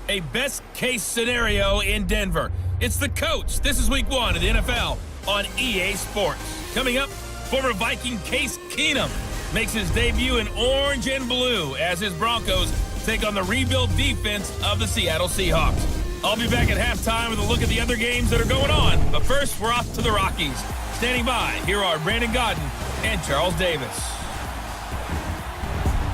A best-case scenario in Denver. It's the coach. This is Week 1 of the NFL on EA Sports. Coming up, former Viking Case Keenum makes his debut in orange and blue as his Broncos take on the rebuild defense of the Seattle Seahawks. I'll be back at halftime with a look at the other games that are going on. But first, we're off to the Rockies. Standing by, here are Brandon Godden and Charles Davis.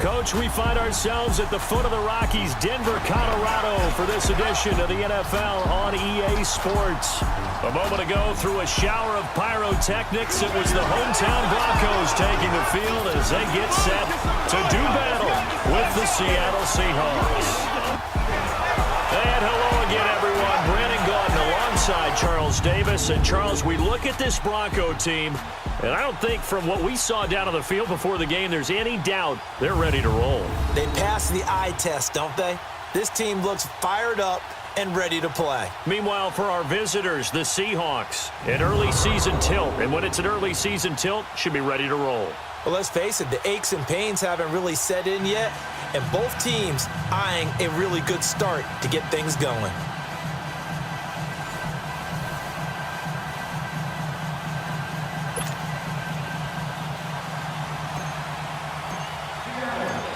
Coach, we find ourselves at the foot of the Rockies, Denver, Colorado, for this edition of the NFL on EA Sports. A moment ago, through a shower of pyrotechnics, it was the hometown Broncos taking the field as they get set to do battle with the Seattle Seahawks. And hello again, everyone. Brandon Godden alongside Charles Davis. And Charles, we look at this Bronco team, and I don't think from what we saw down on the field before the game there's any doubt they're ready to roll. They pass the eye test, don't they? This team looks fired up and ready to play. Meanwhile, for our visitors, the Seahawks, an early season tilt. And when it's an early season tilt, should be ready to roll. Well, let's face it, the aches and pains haven't really set in yet, and both teams eyeing a really good start to get things going.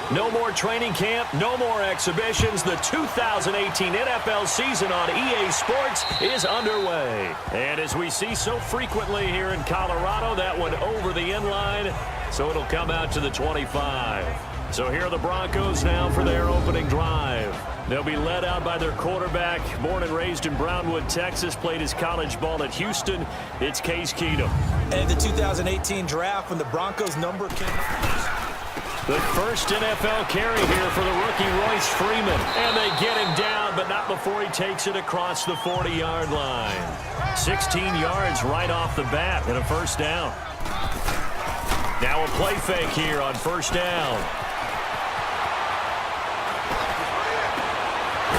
No more training camp, no more exhibitions. The 2018 NFL season on EA Sports is underway. And as we see so frequently here in Colorado, that one over the end line, so it'll come out to the 25. So here are the Broncos now for their opening drive. They'll be led out by their quarterback, born and raised in Brownwood, Texas, played his college ball at Houston. It's Case Keenum. And the 2018 draft, when the Broncos number came... The first NFL carry here for the rookie Royce Freeman. And they get him down, but not before he takes it across the 40-yard line. 16 yards right off the bat and a first down. Now a play fake here on first down.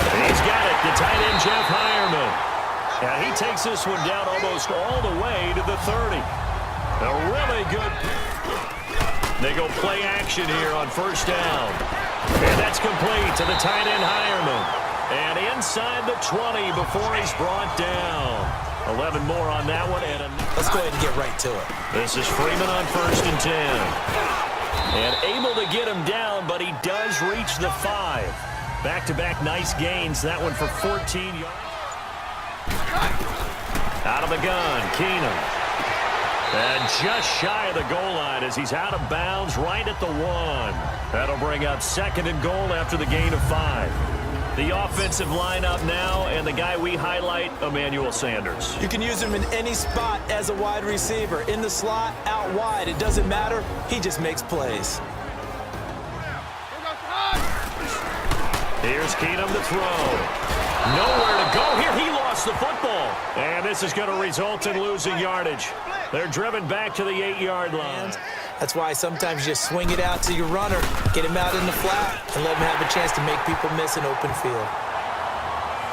And he's got it, the tight end Jeff Heuerman. And he takes this one down almost all the way to the 30. A really good... They go play action here on first down. And that's complete to the tight end Heuerman. And inside the 20 before he's brought down. 11 more on that one. And let's go ahead and get right to it. This is Freeman on first and 10. And able to get him down, but he does reach the 5. Back-to-back nice gains. That one for 14 yards. Out of the gun, Keenum. And just shy of the goal line as he's out of bounds right at the 1. That'll bring up second and goal after the gain of 5. The offensive lineup now, and the guy we highlight, Emmanuel Sanders. You can use him in any spot as a wide receiver. In the slot, out wide. It doesn't matter. He just makes plays. Here's Keenum to throw. Nowhere to go here. He lost the football. And this is going to result in losing yardage. They're driven back to the 8-yard line. That's why sometimes you just swing it out to your runner, get him out in the flat, and let him have a chance to make people miss an open field.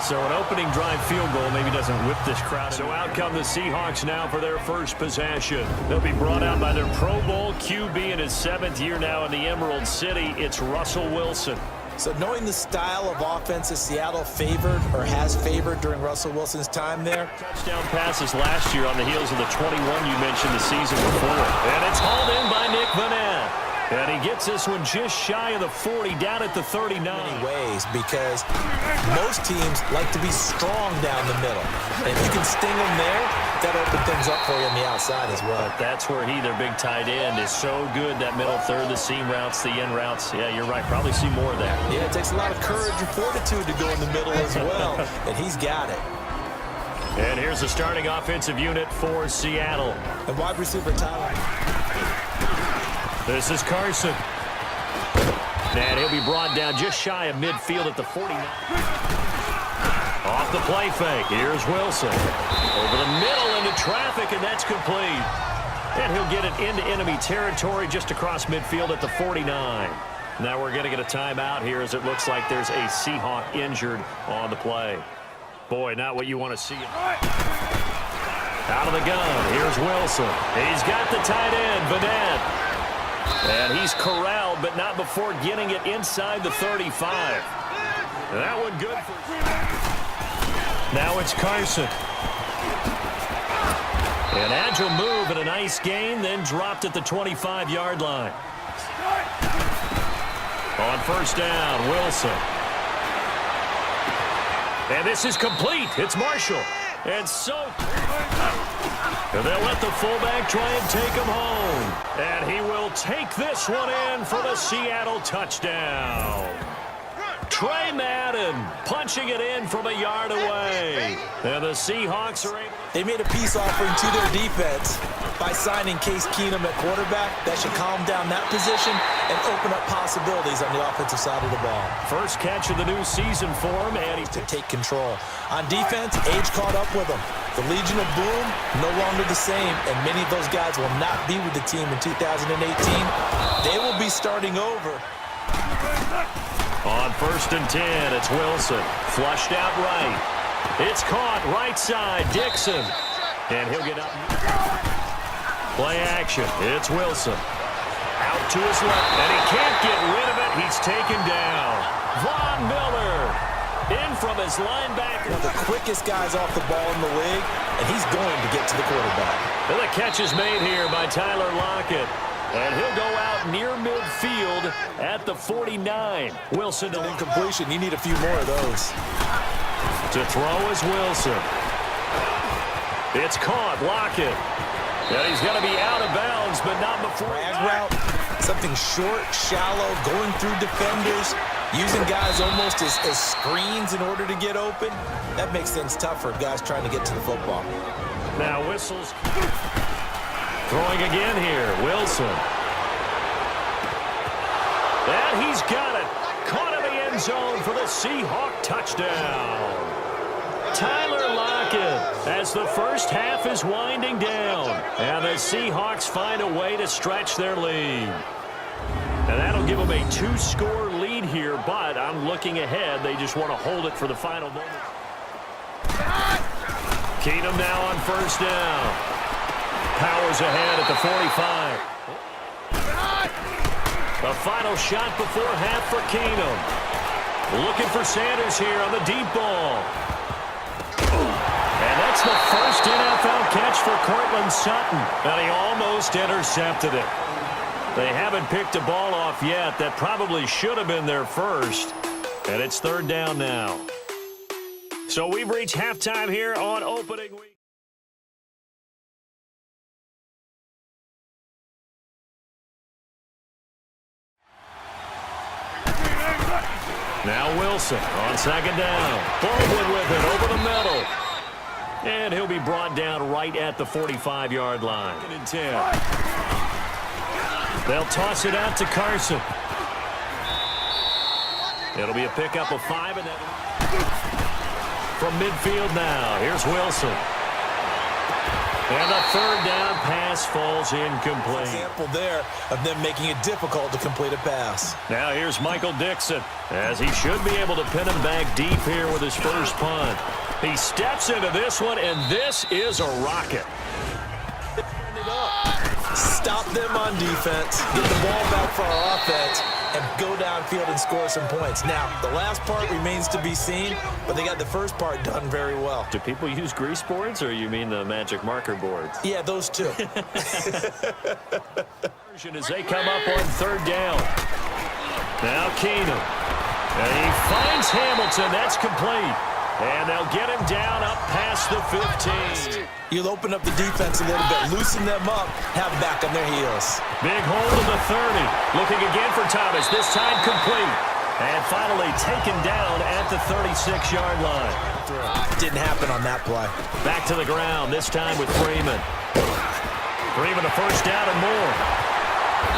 So an opening drive field goal maybe doesn't whip this crowd. So out come the Seahawks now for their first possession. They'll be brought out by their Pro Bowl QB in his 7th year now in the Emerald City. It's Russell Wilson. So knowing the style of offense that Seattle favored or has favored during Russell Wilson's time there. Touchdown passes last year on the heels of the 21 you mentioned the season before. And it's hauled in by Nick Vanette. And he gets this one just shy of the 40, down at the 39. Many ways, because most teams like to be strong down the middle. And if you can sting them there, that opens things up for you on the outside as well. But that's where their big tight end, is so good. That middle third, the seam routes, the end routes. Yeah, you're right. Probably see more of that. Yeah, it takes a lot of courage and fortitude to go in the middle as well. And he's got it. And here's the starting offensive unit for Seattle. And wide receiver Tyler. This is Carson. And he'll be brought down just shy of midfield at the 49. Off the play fake. Here's Wilson. Over the middle into traffic, and that's complete. And he'll get it into enemy territory just across midfield at the 49. Now we're going to get a timeout here as it looks like there's a Seahawk injured on the play. Boy, not what you want to see. Out of the gun. Here's Wilson. He's got the tight end, Vanette. And he's corralled, but not before getting it inside the 35. That one good for... Now it's Carson. An agile move and a nice gain, then dropped at the 25-yard line. On first down, Wilson. And this is complete. It's Marshall. And so... And they'll let the fullback try and take him home. And he will take this one in for the Seattle touchdown. Trey Madden punching it in from a yard away. And the Seahawks are able... They made a peace offering to their defense by signing Case Keenum at quarterback. That should calm down that position and open up possibilities on the offensive side of the ball. First catch of the new season for him, and he's to take control. On defense, age caught up with him. The Legion of Boom, no longer the same, and many of those guys will not be with the team in 2018. They will be starting over. On first and 10, it's Wilson. Flushed out right. It's caught right side, Dixon. And he'll get up. Play action. It's Wilson. Out to his left, and he can't get rid of it. He's taken down. Von Miller in from his linebacker. One of the quickest guys off the ball in the league, and he's going to get to the quarterback. And the catch is made here by Tyler Lockett. And he'll go out near midfield at the 49. Wilson to incompletion. You need a few more of those. To throw is Wilson. It's caught, Lockett. And he's going to be out of bounds, but not before. Drag route, something short, shallow, going through defenders, using guys almost as screens in order to get open. That makes things tough for guys trying to get to the football. Now whistles. Throwing again here, Wilson. And he's got it. Caught in the end zone for the Seahawk touchdown. Tyler Lockett as the first half is winding down. And the Seahawks find a way to stretch their lead. And that'll give them a 2-score lead here, but I'm looking ahead. They just want to hold it for the final moment. Keenum now on first down. Powers ahead at the 45. A final shot before half for Keenum. Looking for Sanders here on the deep ball. And that's the first NFL catch for Cortland Sutton. And he almost intercepted it. They haven't picked a ball off yet. That probably should have been their first. And it's third down now. So we've reached halftime here on opening week. Now Wilson on second down. Baldwin with it over the middle. And he'll be brought down right at the 45-yard line. 10. They'll toss it out to Carson. It'll be a pickup of 5. And from midfield now, here's Wilson. And the third down pass falls incomplete. Example there of them making it difficult to complete a pass. Now here's Michael Dixon, as he should be able to pin him back deep here with his first punt. He steps into this one, and this is a rocket. Stop them on defense, get the ball back for our offense, and go downfield and score some points. Now, the last part remains to be seen, but they got the first part done very well. Do people use grease boards, or you mean the magic marker boards? Yeah, those two. As they come up on third down. Now Keenum. And he finds Hamilton. That's complete. And they'll get him down up past the 15. You'll open up the defense a little bit, loosen them up, have them back on their heels. Big hold of the 30. Looking again for Thomas, this time complete. And finally taken down at the 36-yard line. Didn't happen on that play. Back to the ground, this time with Freeman. Freeman a first down and more.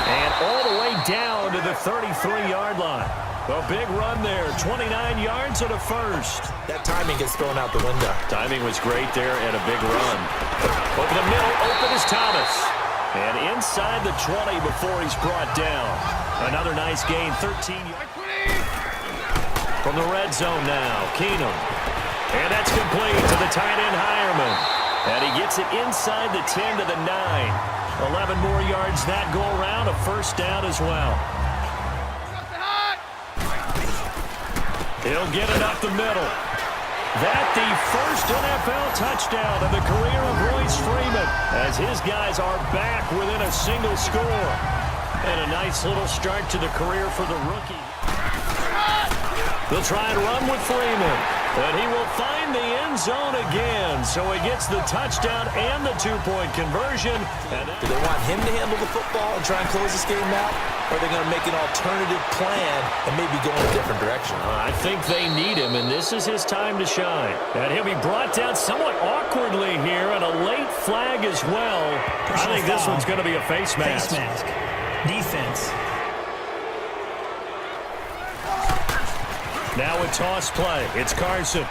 And all the way down to the 33-yard line. A big run there, 29 yards and a first. That timing gets thrown out the window. Timing was great there and a big run. Over the middle, open is Thomas. And inside the 20 before he's brought down. Another nice gain, 13 yards. From the red zone now, Keenum. And that's complete to the tight end, Hireman. And he gets it inside the 10 to the 9. 11 more yards that go around, a first down as well. He'll get it up the middle. That the first NFL touchdown of the career of Royce Freeman, as his guys are back within a single score. And a nice little start to the career for the rookie. They'll try and run with Freeman, and he will find the end zone again. So he gets the touchdown and the two-point conversion. Do they want him to handle the football and try and close this game out? Or are they going to make an alternative plan and maybe go in a different direction? I think they need him, and this is his time to shine. And he'll be brought down somewhat awkwardly here, and a late flag as well. I think this one's going to be a face mask. Face mask. Defense. Now a toss play. It's Carson.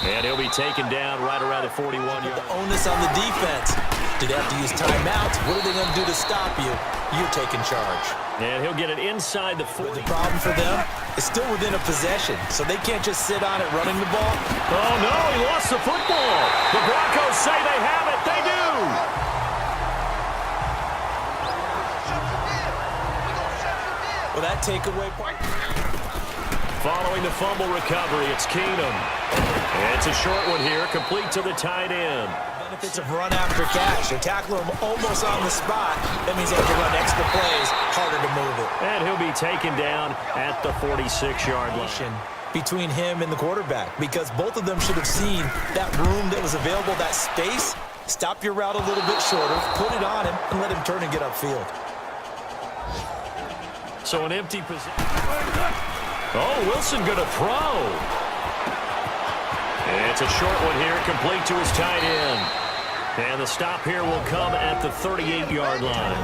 And he'll be taken down right around the 41-yard. The onus on the defense. Do they have to use timeouts? What are they going to do to stop you? You're taking charge. And he'll get it inside the 40. But the problem for them is still within a possession, so they can't just sit on it running the ball. Oh, no, he lost the football. The Broncos say they have it. They do. Well, that takeaway part. Following the fumble recovery, it's Keenum. It's a short one here, complete to the tight end. Benefits of run after catch. They tackle him almost on the spot. That means they have to run extra plays, harder to move it. And he'll be taken down at the 46-yard line. Between him and the quarterback, because both of them should have seen that room that was available, that space. Stop your route a little bit shorter, put it on him, and let him turn and get upfield. So an empty possession. Oh, Wilson going to throw. It's a short one here, complete to his tight end. And the stop here will come at the 38-yard line.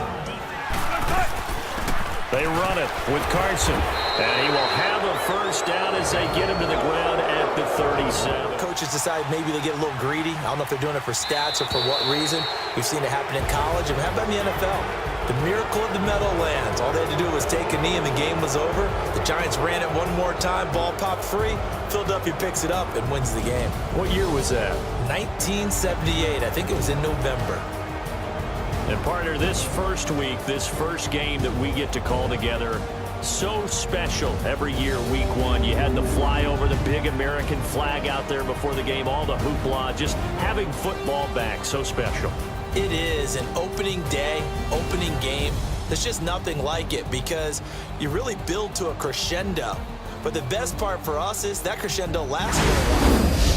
They run it with Carson. And he will have a first down as they get him to the ground at the 37. Coaches decide maybe they get a little greedy. I don't know if they're doing it for stats or for what reason. We've seen it happen in college. And how about in the NFL? The miracle of the Meadowlands. All they had to do was take a knee and the game was over. The Giants ran it one more time. Ball popped free. Philadelphia picks it up and wins the game. What year was that? 1978. I think it was in November. And partner, this first week, this first game that we get to call together, so special every year, week one. You had the flyover, the big American flag out there before the game, all the hoopla, just having football back, so special. It is an opening day, opening game. There's just nothing like it because you really build to a crescendo. But the best part for us is that crescendo lasts for a while.